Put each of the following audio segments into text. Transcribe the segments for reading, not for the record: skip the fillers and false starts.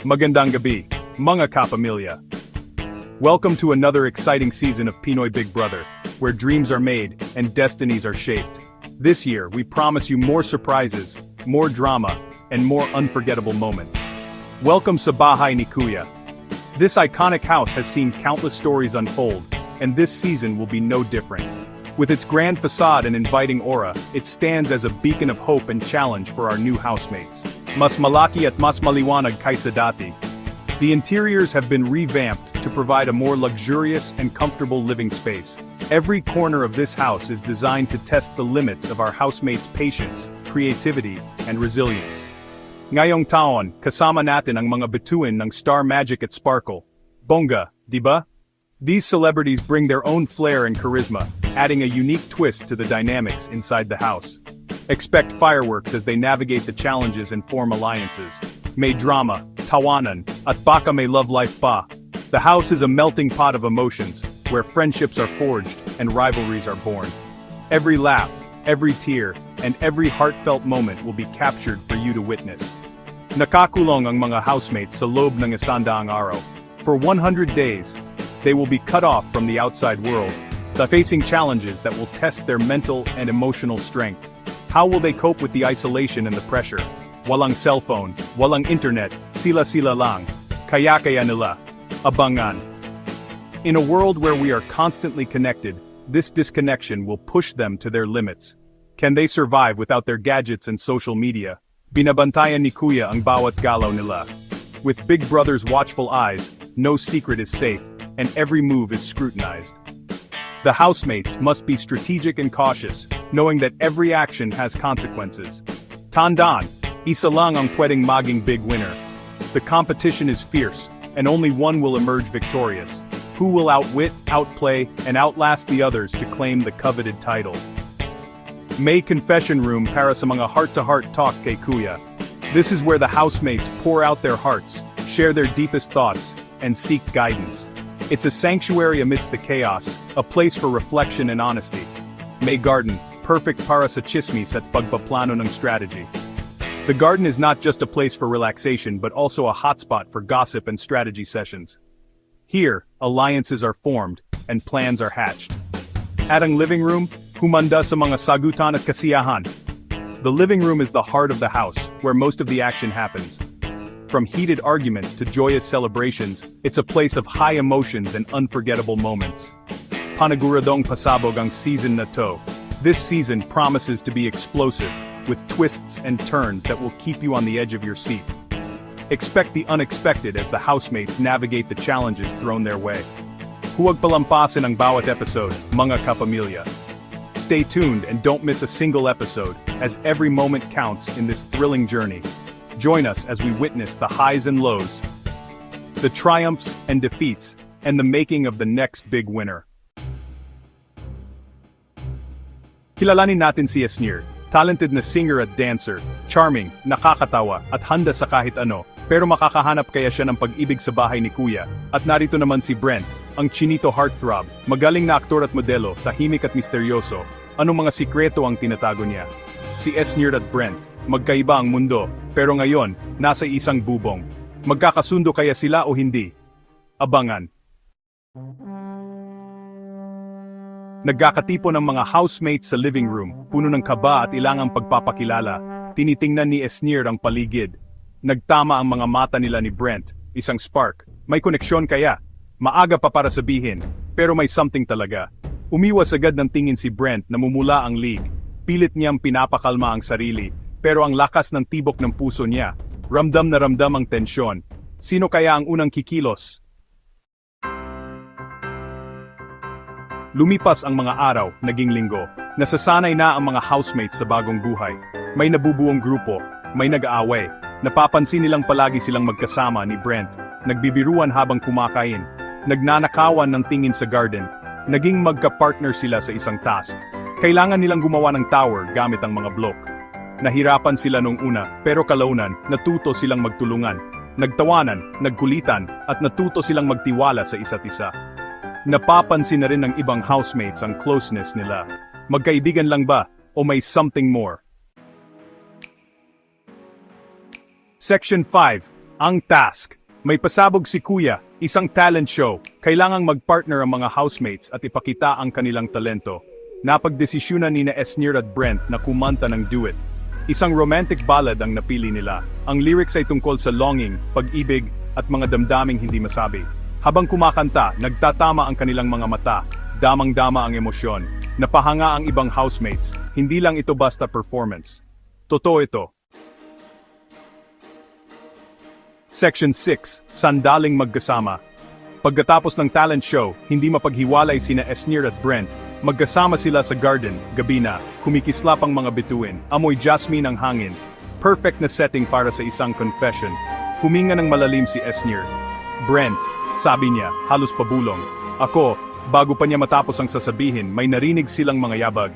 Magandang gabi, mga kapamilya. Welcome to another exciting season of Pinoy Big Brother, where dreams are made and destinies are shaped. This year, we promise you more surprises, more drama, and more unforgettable moments. Welcome sa Bahay ni Kuya. This iconic house has seen countless stories unfold, and this season will be no different. With its grand facade and inviting aura, it stands as a beacon of hope and challenge for our new housemates. Mas malaki at mas maliwanag kaysa dati. The interiors have been revamped to provide a more luxurious and comfortable living space. Every corner of this house is designed to test the limits of our housemates' patience, creativity, and resilience. Ngayong taon, kasama natin ang mga bituin ng Star Magic at Sparkle. Bongga, diba? These celebrities bring their own flair and charisma, adding a unique twist to the dynamics inside the house. Expect fireworks as they navigate the challenges and form alliances. May drama, tawanan, at baka may love life pa. The house is a melting pot of emotions, where friendships are forged and rivalries are born. Every laugh, every tear, and every heartfelt moment will be captured for you to witness. Nakakulong ang mga housemates sa loob ng isandaang araw. For 100 days, they will be cut off from the outside world, facing challenges that will test their mental and emotional strength. How will they cope with the isolation and the pressure? Walang cellphone, walang internet, sila-sila lang. Kaya-kaya nila. Abangan. In a world where we are constantly connected, this disconnection will push them to their limits. Can they survive without their gadgets and social media? Binabantayan ni Kuya ang bawat galaw nila. With Big Brother's watchful eyes, no secret is safe, and every move is scrutinized. The housemates must be strategic and cautious, knowing that every action has consequences. Tandaan, isa lang ang pwedeng maging big winner. The competition is fierce, and only one will emerge victorious. Who will outwit, outplay, and outlast the others to claim the coveted title? May confession room para sa mga heart-to-heart talk kay Kuya. This is where the housemates pour out their hearts, share their deepest thoughts, and seek guidance. It's a sanctuary amidst the chaos, a place for reflection and honesty. May garden, perfect para sa chismis at pagpaplano ng strategy. The garden is not just a place for relaxation but also a hotspot for gossip and strategy sessions. Here, alliances are formed, and plans are hatched. At ang living room, humanda sa mga sagutan at kasiyahan. The living room is the heart of the house, where most of the action happens. From heated arguments to joyous celebrations, it's a place of high emotions and unforgettable moments. Paniguradong pasabog ang season na to. This season promises to be explosive, with twists and turns that will keep you on the edge of your seat. Expect the unexpected as the housemates navigate the challenges thrown their way. Huwag palampasin ang bawat episode, mga kapamilya. Stay tuned and don't miss a single episode, as every moment counts in this thrilling journey. Join us as we witness the highs and lows, the triumphs and defeats, and the making of the next big winner. Kilalanin natin si Esnir, talented na singer at dancer, charming, nakakatawa, at handa sa kahit ano, pero makakahanap kaya siya ng pag-ibig sa bahay ni Kuya. At narito naman si Brent, ang chinito heartthrob, magaling na aktor at modelo, tahimik at misteryoso. Anong mga sikreto ang tinatago niya? Si Esnir at Brent, magkaiba ang mundo, pero ngayon, nasa isang bubong. Magkakasundo kaya sila o hindi? Abangan. Nagkakatipo ng mga housemates sa living room, puno ng kaba at ilangang pagpapakilala. Tinitingnan ni Esnir ang paligid. Nagtama ang mga mata nila ni Brent, isang spark. May koneksyon kaya? Maaga pa para sabihin, pero may something talaga. Umiwas agad ng tingin si Brent na mumula ang league. Pilit niyang pinapakalma ang sarili, pero ang lakas ng tibok ng puso niya, ramdam na ramdam ang tensyon. Sino kaya ang unang kikilos? Lumipas ang mga araw, naging linggo. Nasasanay na ang mga housemates sa bagong buhay. May nabubuong grupo, may nag-aaway. Napapansin nilang palagi silang magkasama ni Brent. Nagbibiruan habang kumakain. Nagnanakawan ng tingin sa garden. Naging magka-partner sila sa isang task. Kailangan nilang gumawa ng tower gamit ang mga block. Nahirapan sila nung una, pero kalaunan, natuto silang magtulungan. Nagtawanan, nagkulitan, at natuto silang magtiwala sa isa't isa. Napapansin na rin ng ibang housemates ang closeness nila. Magkaibigan lang ba, o may something more? Section 5, Ang task. May pasabog si Kuya, isang talent show. Kailangang mag-partner ang mga housemates at ipakita ang kanilang talento. Napagdesisyunan ni Esnir at Brent na kumanta ng duet. Isang romantic ballad ang napili nila. Ang lyrics ay tungkol sa longing, pag-ibig, at mga damdaming hindi masabi. Habang kumakanta, nagtatama ang kanilang mga mata, damang-dama ang emosyon. Napahanga ang ibang housemates, hindi lang ito basta performance. Totoo ito. Section 6, Sandaling Magkasama. Pagkatapos ng talent show, hindi mapaghiwalay sina Esnir at Brent. Magkasama sila sa garden, gabi na, kumikislap ang mga bituin, amoy jasmine ang hangin. Perfect na setting para sa isang confession. Huminga ng malalim si Esnir. Brent, sabi niya, halos pabulong. Ako, bago pa niya matapos ang sasabihin, may narinig silang mga yabag.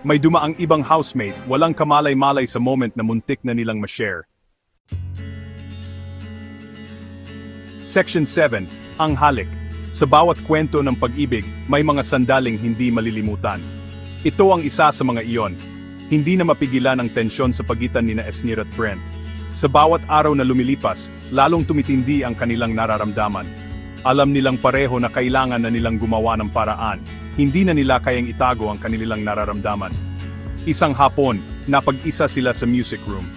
May dumaang ibang housemate, walang kamalay-malay sa moment na muntik na nilang ma-share. Section 7, Ang Halik. Sa bawat kwento ng pag-ibig, may mga sandaling hindi malilimutan. Ito ang isa sa mga iyon. Hindi na mapigilan ang tensyon sa pagitan ni Esnir at Brent. Sa bawat araw na lumilipas, lalong tumitindi ang kanilang nararamdaman. Alam nilang pareho na kailangan na nilang gumawa ng paraan. Hindi na nila kayang itago ang kanilang nararamdaman. Isang hapon, napag-isa sila sa music room.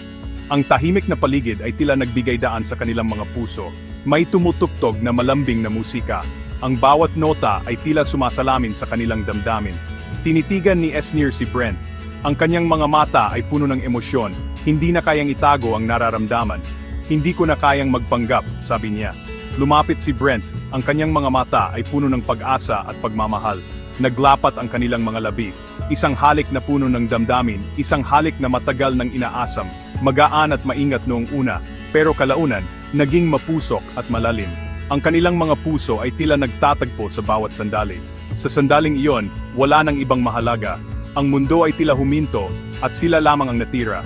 Ang tahimik na paligid ay tila nagbigay daan sa kanilang mga puso. May tumutugtog na malambing na musika. Ang bawat nota ay tila sumasalamin sa kanilang damdamin. Tinitigan ni Esnir si Brent. Ang kanyang mga mata ay puno ng emosyon. Hindi na kayang itago ang nararamdaman. Hindi ko na kayang magpanggap, sabi niya. Lumapit si Brent. Ang kanyang mga mata ay puno ng pag-asa at pagmamahal. Naglapat ang kanilang mga labi. Isang halik na puno ng damdamin, isang halik na matagal ng inaasam. Magaan at maingat noong una, pero kalaunan, naging mapusok at malalim. Ang kanilang mga puso ay tila nagtatagpo sa bawat sandali. Sa sandaling iyon, wala nang ibang mahalaga. Ang mundo ay tila huminto, at sila lamang ang natira.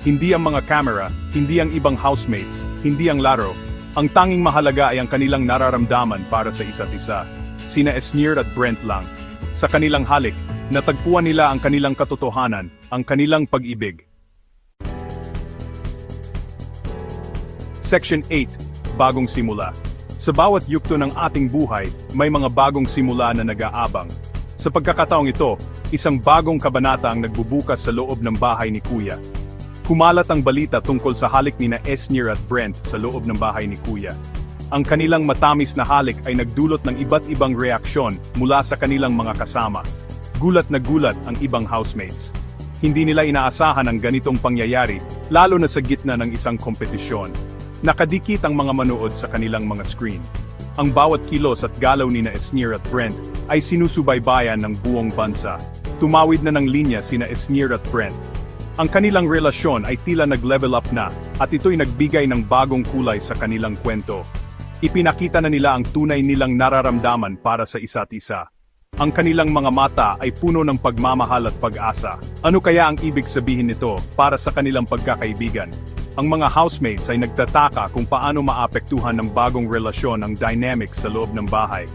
Hindi ang mga camera, hindi ang ibang housemates, hindi ang laro. Ang tanging mahalaga ay ang kanilang nararamdaman para sa isa't isa. Sina Esnir at Brent lang. Sa kanilang halik, natagpuan nila ang kanilang katotohanan, ang kanilang pag-ibig. Section 8, Bagong Simula. Sa bawat yugto ng ating buhay, may mga bagong simula na nag-aabang. Sa pagkakataong ito, isang bagong kabanata ang nagbubukas sa loob ng bahay ni Kuya. Kumalat ang balita tungkol sa halik ni Esnir at Brent sa loob ng bahay ni Kuya. Ang kanilang matamis na halik ay nagdulot ng iba't ibang reaksyon mula sa kanilang mga kasama. Gulat na gulat ang ibang housemates. Hindi nila inaasahan ang ganitong pangyayari, lalo na sa gitna ng isang kompetisyon. Nakadikit ang mga manood sa kanilang mga screen. Ang bawat kilos at galaw ni Esnir at Brent ay sinusubaybayan ng buong bansa. Tumawid na ng linya sina Esnir at Brent. Ang kanilang relasyon ay tila nag-level up na, at ito'y nagbigay ng bagong kulay sa kanilang kwento. Ipinakita na nila ang tunay nilang nararamdaman para sa isa't isa. Ang kanilang mga mata ay puno ng pagmamahal at pag-asa. Ano kaya ang ibig sabihin nito para sa kanilang pagkakaibigan? Ang mga housemates ay nagtataka kung paano maapektuhan ng bagong relasyon ang dynamics sa loob ng bahay.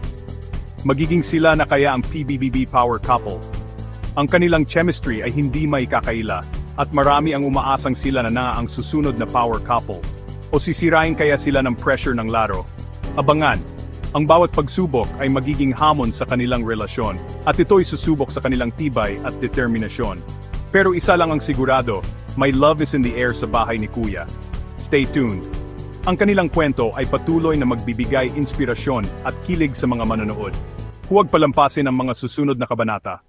Magiging sila na kaya ang PBBB power couple. Ang kanilang chemistry ay hindi maikakaila, at marami ang umaasang sila na ang susunod na power couple. O sisirain kaya sila ng pressure ng laro? Abangan, ang bawat pagsubok ay magiging hamon sa kanilang relasyon, at ito'y susubok sa kanilang tibay at determinasyon. Pero isa lang ang sigurado, may love is in the air sa bahay ni Kuya. Stay tuned. Ang kanilang kwento ay patuloy na magbibigay inspirasyon at kilig sa mga manonood. Huwag palampasin ang mga susunod na kabanata.